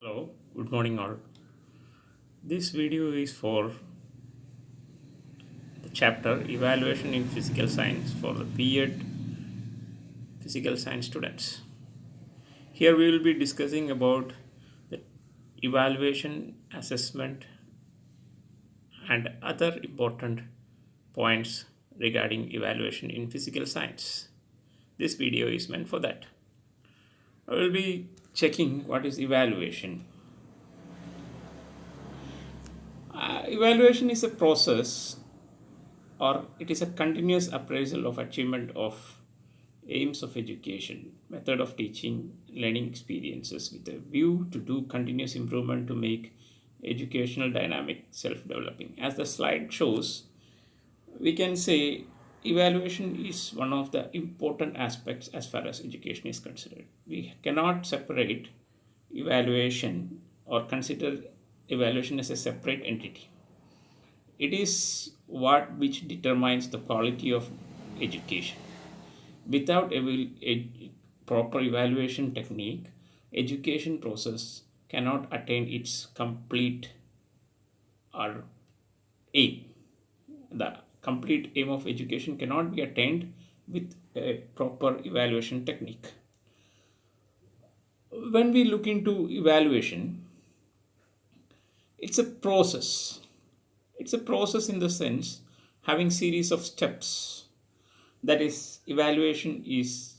Hello, good morning all. This video is for the chapter Evaluation in Physical Science for the B.Ed Physical Science students. Here we will be discussing about the evaluation, assessment and other important points regarding evaluation in physical science. This video is meant for that. I will be checking what is evaluation. Evaluation is a process or it is a continuous appraisal of achievement of aims of education, method of teaching, learning experiences with a view to do continuous improvement to make educational dynamic self-developing. As the slide shows, we can say evaluation is one of the important aspects as far as education is considered. We cannot separate evaluation or consider evaluation as a separate entity. It is what which determines the quality of education. Without a proper evaluation technique, education process cannot attain its complete or aim. The complete aim of education cannot be attained with a proper evaluation technique. When we look into evaluation, it's a process. It's a process in the sense having series of steps. That is, evaluation is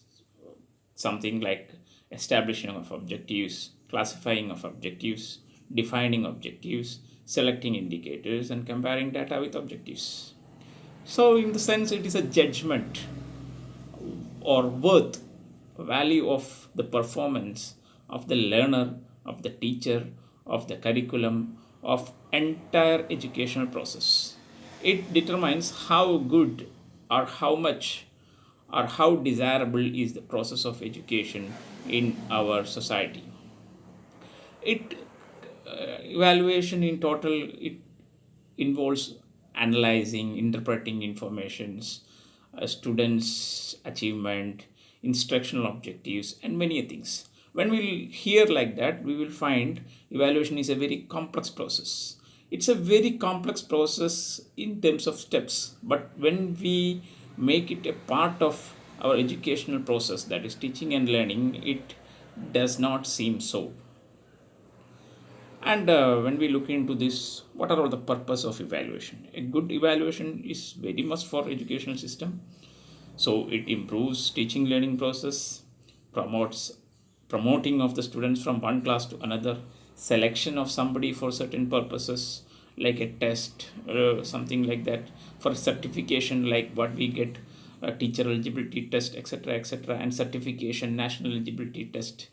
something like establishing of objectives, classifying of objectives, defining objectives, selecting indicators, and comparing data with objectives. So, in the sense, it is a judgment or worth, value of the performance of the learner, of the teacher, of the curriculum, of entire educational process. It determines how good or how much or how desirable is the process of education in our society. It evaluation in total it involves analyzing, interpreting informations, students' achievement, instructional objectives, and many things. When we hear like that, we will find evaluation is a very complex process. It's a very complex process in terms of steps, but when we make it a part of our educational process, that is teaching and learning, it does not seem so. And when we look into this, what are all the purpose of evaluation? A good evaluation is very much for educational system. So it improves teaching learning process, promotes promoting of the students from one class to another, selection of somebody for certain purposes like a test, something like that, for certification like what we get, a teacher eligibility test, etc., and certification, national eligibility test,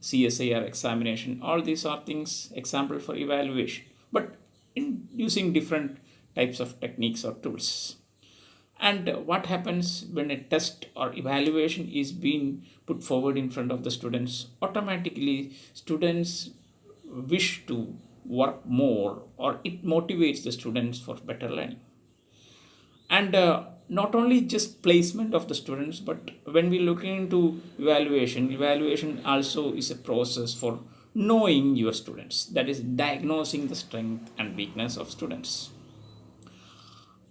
CSIR examination. All these are things example for evaluation, but in using different types of techniques or tools. And what happens when a test or evaluation is being put forward in front of the students? Automatically, students wish to work more, or it motivates the students for better learning. And not only just placement of the students, but when we look into evaluation also is a process for knowing your students, that is diagnosing the strength and weakness of students.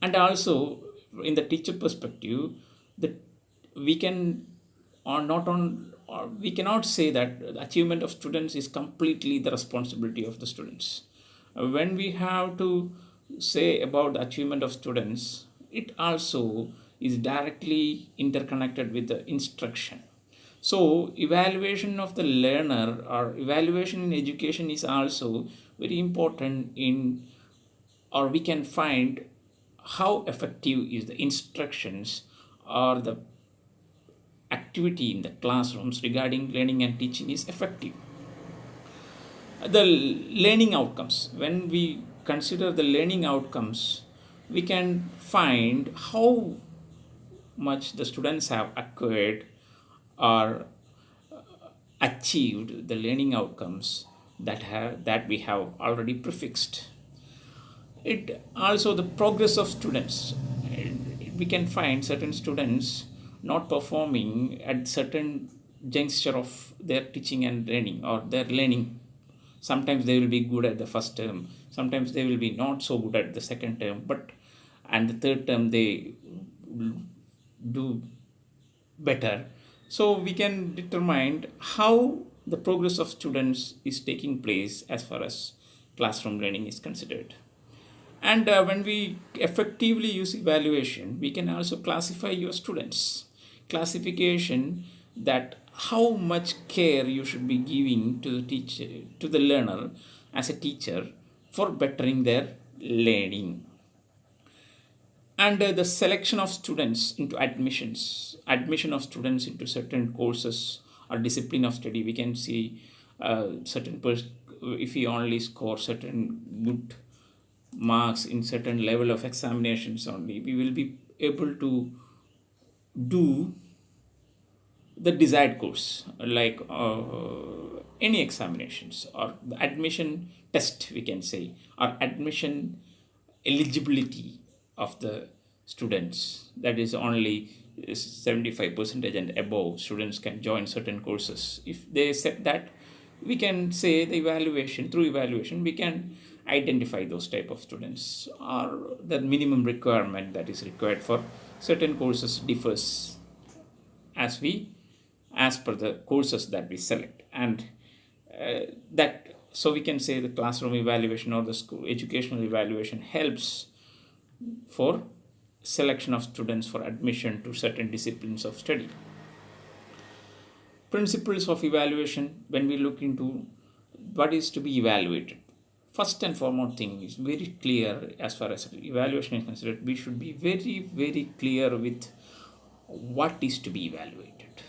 And also in the teacher perspective, that we can or not on or we cannot say that the achievement of students is completely the responsibility of the students. When we have to say about the achievement of students, it also is directly interconnected with the instruction. So evaluation of the learner or evaluation in education is also very important in, or we can find how effective is the instructions or the activity in the classrooms regarding learning and teaching is effective. The learning outcomes, when we consider the learning outcomes, we can find how much the students have acquired or achieved the learning outcomes that we have already prefixed. It also the progress of students. We can find certain students not performing at certain juncture of their teaching and learning or their learning Sometimes they will be good at the first term, sometimes they will be not so good at the second term, but and the third term they do better. So we can determine how the progress of students is taking place as far as classroom learning is considered. And when we effectively use evaluation, we can also classify your students. Classification, that how much care you should be giving to the teacher, to the learner as a teacher, for bettering their learning. And the selection of students into admission of students into certain courses or discipline of study. We can see if we only score certain good marks in certain level of examinations only, we will be able to do the desired course, like any examinations or the admission test, we can say, or admission eligibility of the students. That is only 75% and above students can join certain courses. If they set that, we can say the evaluation, through evaluation we can identify those type of students, or the minimum requirement that is required for certain courses differs as per the courses that we select. And that, so we can say the classroom evaluation or the school educational evaluation helps for selection of students for admission to certain disciplines of study. Principles of evaluation, when we look into what is to be evaluated, first and foremost thing is very clear. As far as evaluation is considered, we should be very clear with what is to be evaluated.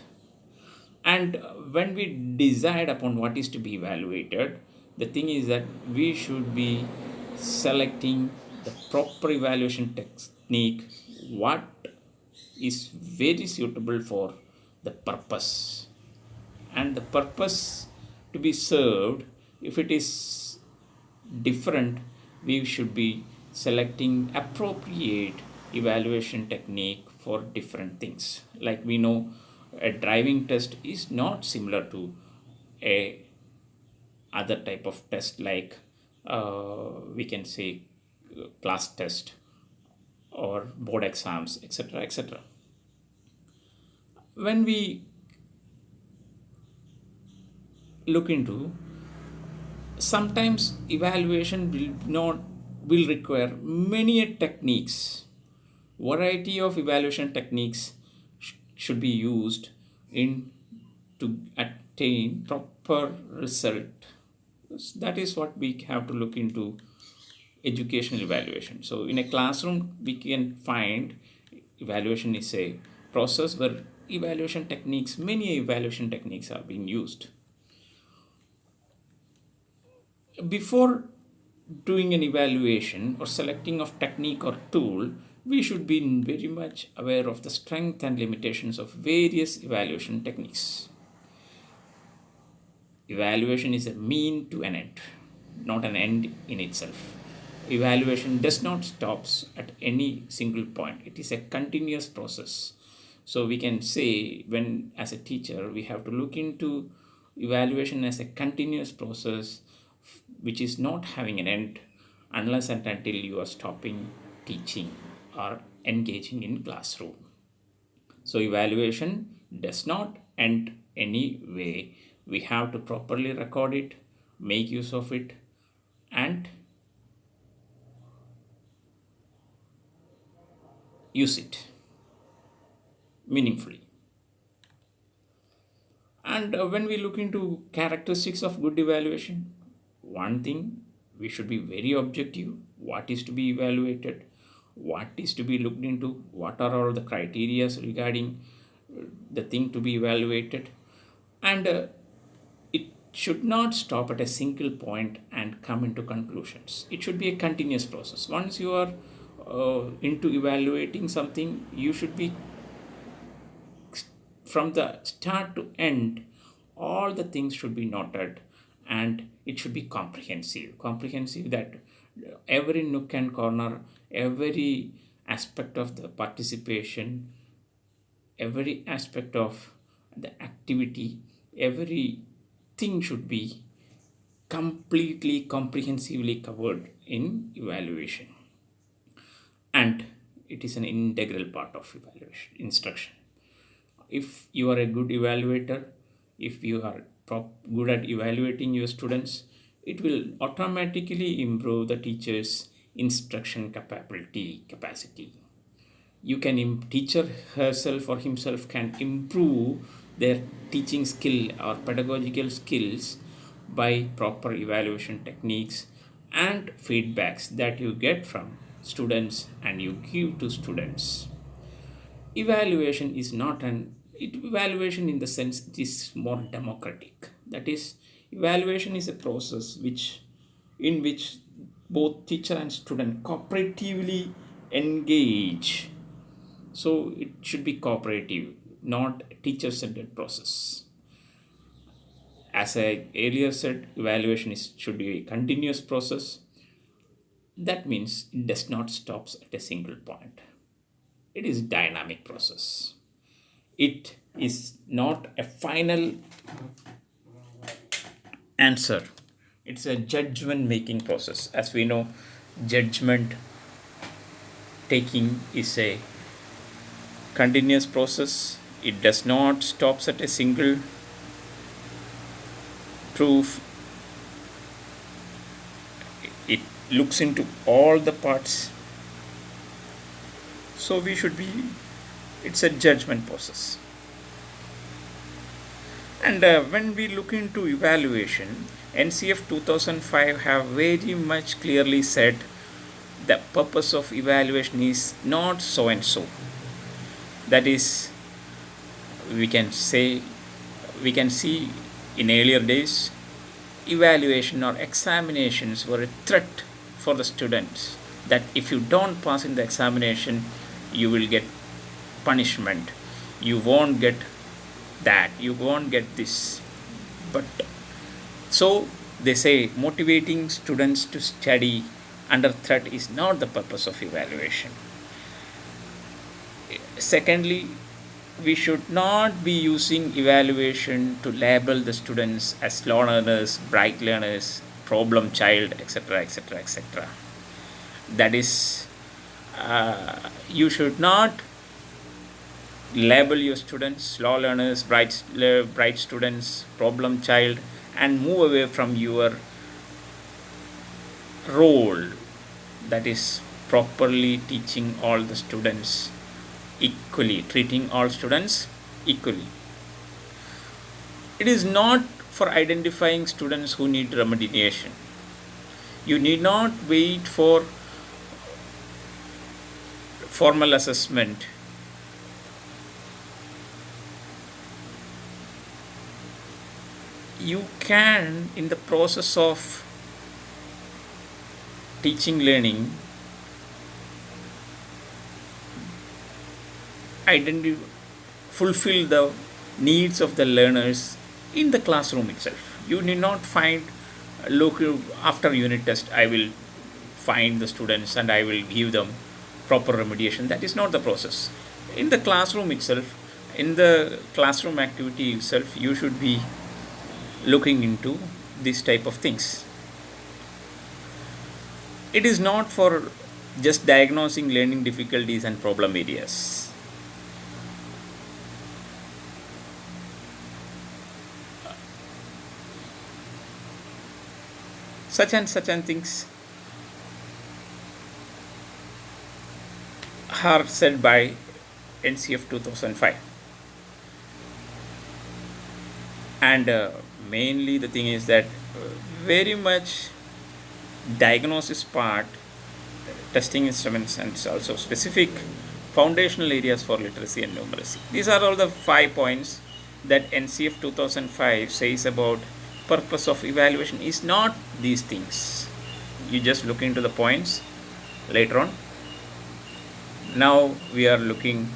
And when we decide upon what is to be evaluated, the thing is that we should be selecting the proper evaluation technique, what is very suitable for the purpose. And the purpose to be served, if it is different, we should be selecting appropriate evaluation technique for different things. Like we know, a driving test is not similar to a other type of test, like we can say class test or board exams, etc. When we look into, sometimes evaluation will require many techniques. Variety of evaluation techniques should be used in to attain proper result. That is what we have to look into educational evaluation. So in a classroom, we can find evaluation is a process where many evaluation techniques are being used. Before doing an evaluation or selecting of technique or tool, we should be very much aware of the strength and limitations of various evaluation techniques. Evaluation is a mean to an end, not an end in itself. Evaluation does not stop at any single point. It is a continuous process. So we can say, when as a teacher we have to look into evaluation as a continuous process which is not having an end unless and until you are stopping teaching or engaging in classroom. So evaluation does not end any way. We have to properly record it, make use of it, and use it meaningfully. And when we look into characteristics of good evaluation, one thing, we should be very objective. What is to be evaluated, what is to be looked into, what are all the criteria regarding the thing to be evaluated. And it should not stop at a single point and come into conclusions. It should be a continuous process. Once you are into evaluating something, you should be, from the start to end, all the things should be noted, and it should be comprehensive, that every nook and corner, every aspect of the participation, every aspect of the activity, everything should be completely comprehensively covered in evaluation, and it is an integral part of evaluation instruction. If you are a good evaluator, if you are good at evaluating your students, it will automatically improve the teacher's instruction capacity. You can teacher herself or himself can improve their teaching skill or pedagogical skills by proper evaluation techniques and feedbacks that you get from students and you give to students. Evaluation is not evaluation in the sense it is more democratic. That is, evaluation is a process in which both teacher and student cooperatively engage. So it should be cooperative, not teacher-centered process. As I earlier said, evaluation should be a continuous process. That means it does not stop at a single point. It is a dynamic process. It is not a final answer. It's a judgment making process. As we know, judgment taking is a continuous process. It does not stop at a single proof. It looks into all the parts. So it's a judgment process. And when we look into evaluation, NCF 2005 have very much clearly said the purpose of evaluation is not so and so. That is, we can see in earlier days, evaluation or examinations were a threat for the students, that if you don't pass in the examination, you will get punishment, you won't get that, you won't get this. But so they say motivating students to study under threat is not the purpose of evaluation. Secondly, we should not be using evaluation to label the students as slow learners, bright learners, problem child, etc., etc., etc. That is, you should not label your students slow learners, bright students, problem child, and move away from your role, that is properly teaching all the students equally, treating all students equally. It is not for identifying students who need remediation. You need not wait for formal assessment. You can, in the process of teaching learning, fulfill the needs of the learners in the classroom itself. You need not look after unit test, I will find the students and I will give them proper remediation. That is not the process. In the classroom itself, in the classroom activity itself, you should be looking into this type of things. It is not for just diagnosing learning difficulties and problem areas. Such and things are said by NCF 2005. And mainly the thing is that very much diagnosis part, testing instruments, and also specific foundational areas for literacy and numeracy. These are all the 5 points that NCF 2005 says about purpose of evaluation is not these things. You just look into the points later on. Now we are looking